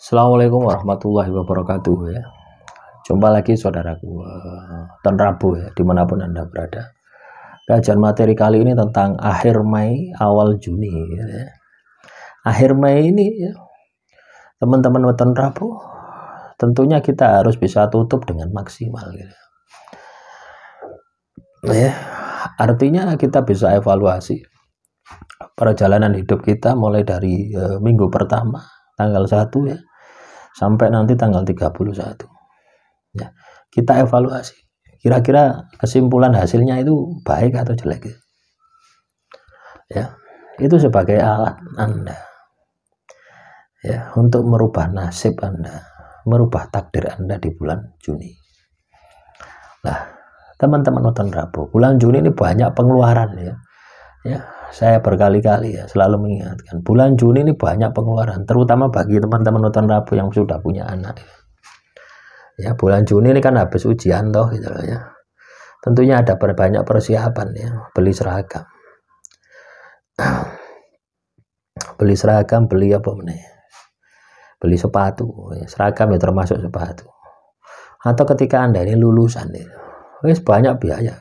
Assalamualaikum warahmatullahi wabarakatuh ya. Jumpa lagi saudaraku Ton Rabu ya, dimanapun Anda berada. Kajian materi kali ini tentang akhir Mei awal Juni ya. Akhir Mei ini ya, teman-teman Ton Rabu, tentunya kita harus bisa tutup dengan maksimal ya. Artinya kita bisa evaluasi perjalanan hidup kita mulai dari minggu pertama tanggal 1 ya sampai nanti tanggal 31 ya. Kita evaluasi kira-kira kesimpulan hasilnya itu baik atau jelek ya. Itu sebagai alat Anda ya untuk merubah nasib Anda, merubah takdir Anda di bulan Juni. Nah, teman-teman nonton Rabu, bulan Juni ini banyak pengeluaran ya. Saya berkali-kali ya selalu mengingatkan, bulan Juni ini banyak pengeluaran, terutama bagi teman-teman nonton Rabu yang sudah punya anak ya. Bulan Juni ini kan habis ujian toh gitu loh ya. Tentunya ada banyak persiapan ya, beli seragam, beli apa nih, beli sepatu ya. Seragam ya termasuk sepatu. Atau ketika Anda ini lulusan ya, banyak biaya,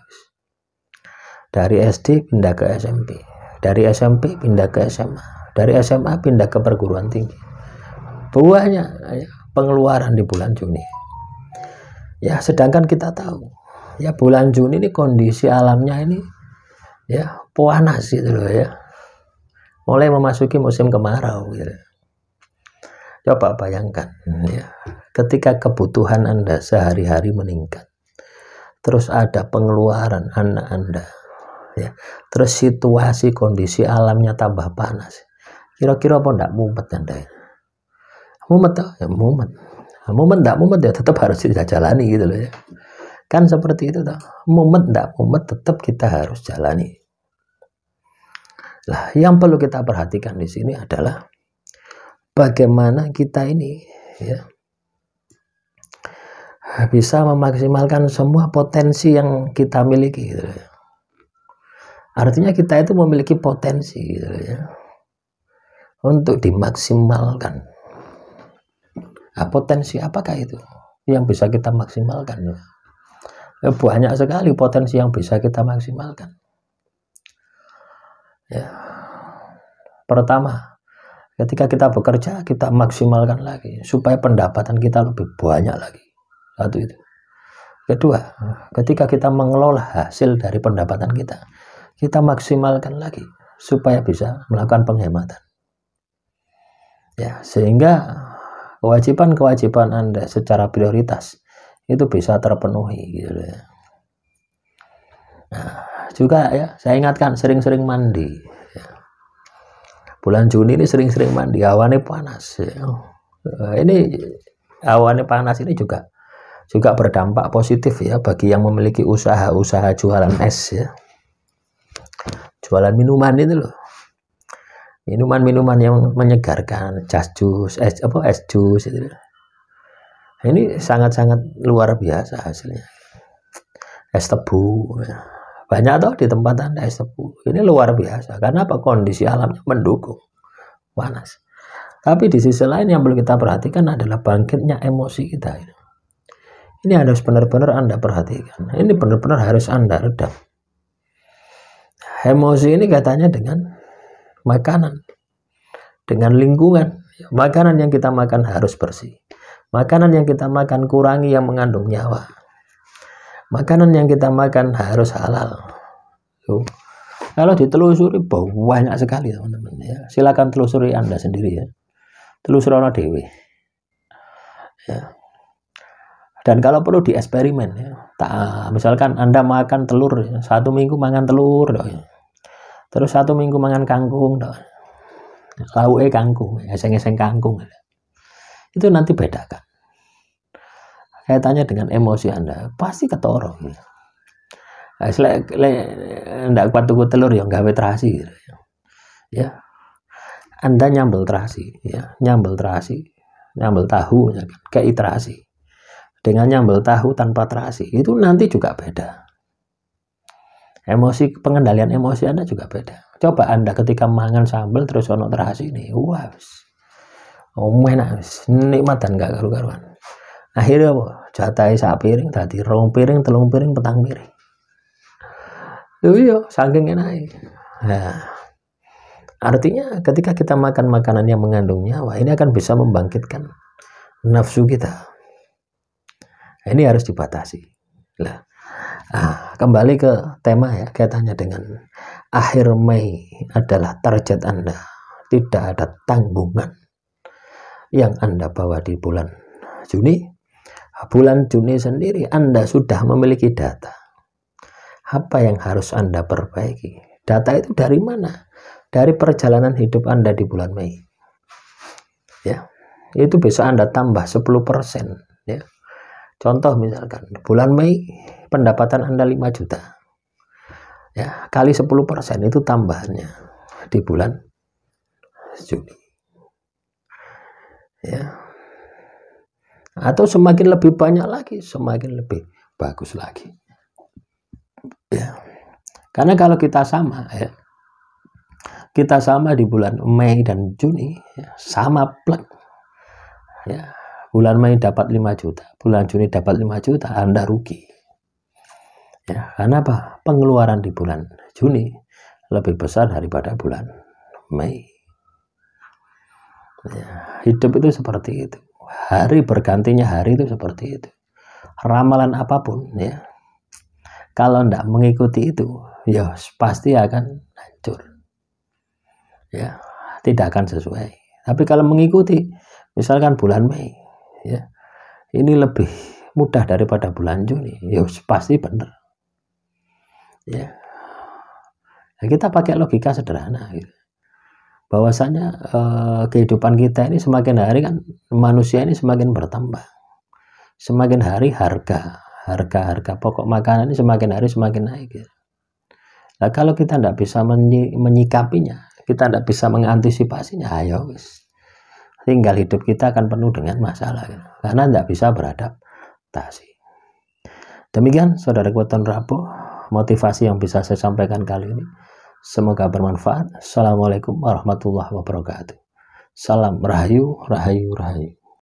dari SD pindah ke SMP, dari SMP pindah ke SMA, dari SMA pindah ke perguruan tinggi. Banyak ya, pengeluaran di bulan Juni ya. Sedangkan kita tahu ya, bulan Juni ini kondisi alamnya ini ya panas gitu loh ya, mulai memasuki musim kemarau gitu. Coba bayangkan ya, ketika kebutuhan Anda sehari-hari meningkat, terus ada pengeluaran anak Anda ya, terus situasi kondisi alamnya tambah panas, kira-kira apa enggak mumet Anda? Mumet ya, mumet enggak mumet ya tetap harus dijalani gitu loh ya. Kan seperti itu toh. Mumet enggak mumet tetap kita harus jalani. Lah, yang perlu kita perhatikan di sini adalah bagaimana kita ini ya bisa memaksimalkan semua potensi yang kita miliki gitu ya. Artinya kita itu memiliki potensi gitu ya, untuk dimaksimalkan. Nah, potensi apakah itu yang bisa kita maksimalkan ya? Banyak sekali potensi yang bisa kita maksimalkan ya. Pertama, ketika kita bekerja, kita maksimalkan lagi supaya pendapatan kita lebih banyak lagi. Satu itu. Kedua, ketika kita mengelola hasil dari pendapatan kita maksimalkan lagi supaya bisa melakukan penghematan ya, sehingga kewajiban-kewajiban Anda secara prioritas itu bisa terpenuhi gitu ya. Nah, juga ya saya ingatkan, sering-sering mandi ya. Bulan Juni ini sering-sering mandi, awannya panas ya. Ini awannya panas ini juga berdampak positif ya bagi yang memiliki usaha jualan es ya, jualan minuman itu loh, minuman-minuman yang menyegarkan, es jus itu. Ini sangat-sangat luar biasa hasilnya. Es tebu ya. Banyak toh di tempat Anda es tebu. Ini luar biasa karena apa? Kondisi alamnya mendukung, panas. Tapi di sisi lain yang perlu kita perhatikan adalah bangkitnya emosi kita. Ini harus benar-benar Anda perhatikan. Ini benar-benar harus Anda redam. Emosi ini katanya dengan makanan, dengan lingkungan. Makanan yang kita makan harus bersih. Makanan yang kita makan kurangi yang mengandung nyawa. Makanan yang kita makan harus halal. Kalau ditelusuri banyak sekali teman-teman ya. Silakan telusuri Anda sendiri ya. Telusuri ono dewe. Ya. Dan kalau perlu dieksperimen ya. Misalkan Anda makan telur, 1 minggu makan telur, terus 1 minggu makan kangkung, lauke kangkung, eseng-eseng kangkung. Itu nanti bedakan. Kaitannya dengan emosi Anda, pasti ketorong. Ndak kuat tuku telur ya gawe terasi ya. Anda nyambel terasi ya, nyambel tahu ya, kayak terasi. Dengan nyambel tahu tanpa terasi itu nanti juga beda. Emosi, pengendalian emosi Anda juga beda. Coba Anda ketika mangan sambal terus ono terasi ini, enak nikmat dan gak karu-karuan. Akhirnya apa? Jatahe sak piring dadi 2 piring, 3 piring, 4 piring. Lho iya, saking enake. Nah, artinya ketika kita makan makanan yang mengandung nyawa, ini akan bisa membangkitkan nafsu kita. Ini harus dibatasi. Nah, kembali ke tema ya, kaitannya dengan akhir Mei adalah target Anda. Tidak ada tanggungan yang Anda bawa di bulan Juni. Bulan Juni sendiri Anda sudah memiliki data. Apa yang harus Anda perbaiki? Data itu dari mana? Dari perjalanan hidup Anda di bulan Mei. Ya, itu bisa Anda tambah 10%. Ya. Contoh misalkan bulan Mei pendapatan Anda 5 juta. Ya, kali 10% itu tambahannya di bulan Juni. Ya. Atau semakin lebih banyak lagi, semakin lebih bagus lagi. Ya. Karena kalau kita sama ya, kita sama di bulan Mei dan Juni ya, sama plek ya, bulan Mei dapat 5 juta, bulan Juni dapat 5 juta, Anda rugi ya. Karena apa? Pengeluaran di bulan Juni lebih besar daripada bulan Mei ya. Hidup itu seperti itu, hari bergantinya hari itu seperti itu. Ramalan apapun ya, kalau tidak mengikuti itu ya pasti akan hancur ya, tidak akan sesuai. Tapi kalau mengikuti, misalkan bulan Mei ya, ini lebih mudah daripada bulan Juni, ya pasti benar ya. Nah, kita pakai logika sederhana gitu. Bahwasanya kehidupan kita ini semakin hari kan, manusia ini semakin bertambah, semakin hari harga pokok makanan ini semakin hari semakin naik gitu. Nah, kalau kita tidak bisa menyikapinya, kita tidak bisa mengantisipasinya, ayo wis, tinggal hidup kita akan penuh dengan masalah gitu. Karena tidak bisa beradaptasi. Demikian saudara Weton Rabo, motivasi yang bisa saya sampaikan kali ini. Semoga bermanfaat. Assalamualaikum warahmatullahi wabarakatuh. Salam rahayu, rahayu, rahayu.